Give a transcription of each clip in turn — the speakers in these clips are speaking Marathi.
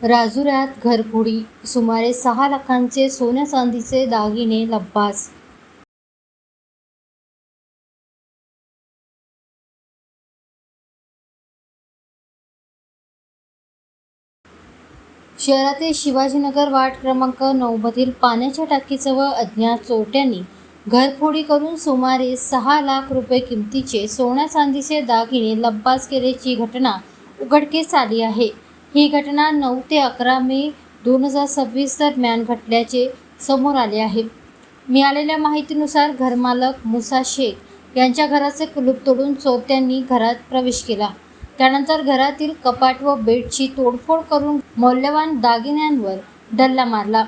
राजुऱ्यात घरफोडी, सुमारे 6 लाखांचे सोन्या चांदीचे दागिने लंपास. शहरातील शिवाजीनगर वार्ड क्रमांक 9 मधील पाण्याच्या टाकीजवळ अज्ञात चोरट्यांनी घरफोडी करून सुमारे 6 लाख रुपये किमतीचे सोन्या चांदीचे दागिने लंपास केल्याची घटना उघडकीस आली आहे. ही घटना 9 ते 11 मे 2026 दरम्यान घडल्याचे समोर आले आहे. मिळालेल्या माहितीनुसार घरमालक मुसा शेख यांच्या घराचे कुलूप तोडून चोरट्यांनी घरात प्रवेश केला. त्यानंतर घरातील कपाट व बेडची तोडफोड करून मौल्यवान दागिन्यांवर डल्ला मारला.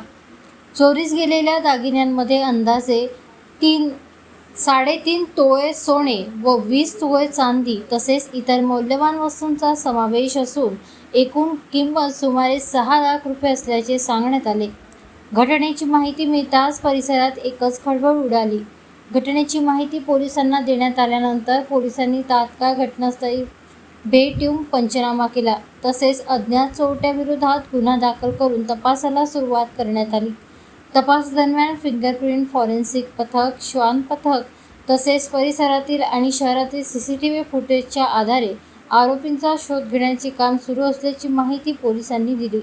चोरीस गेलेल्या दागिन्यांमध्ये अंदाजे 3.5 तोळे सोने व 20 तोळे चांदी तसेच इतर मौल्यवान वस्तूंचा समावेश असून एकूण किंमत सुमारे 6 लाख रुपये असल्याचे सांगण्यात आले. घटनेची माहिती मिळताच परिसरात एकच खळबळ उडाली. घटनेची माहिती पोलिसांना देण्यात आल्यानंतर पोलिसांनी तात्काळ घटनास्थळी भेट देऊन पंचनामा केला. तसेच अज्ञात चोरट्याविरोधात गुन्हा दाखल करून तपासाला सुरुवात करण्यात आली. तपास दरम्यान फिंगरप्रिंट फॉरेन्सिक पथक, श्वान पथक तसेच परिसरातील आणि शहरातील CCTV फुटेजच्या आधारे आरोपींचा शोध घेण्याचे काम सुरू असल्याची माहिती पोलिसांनी दिली.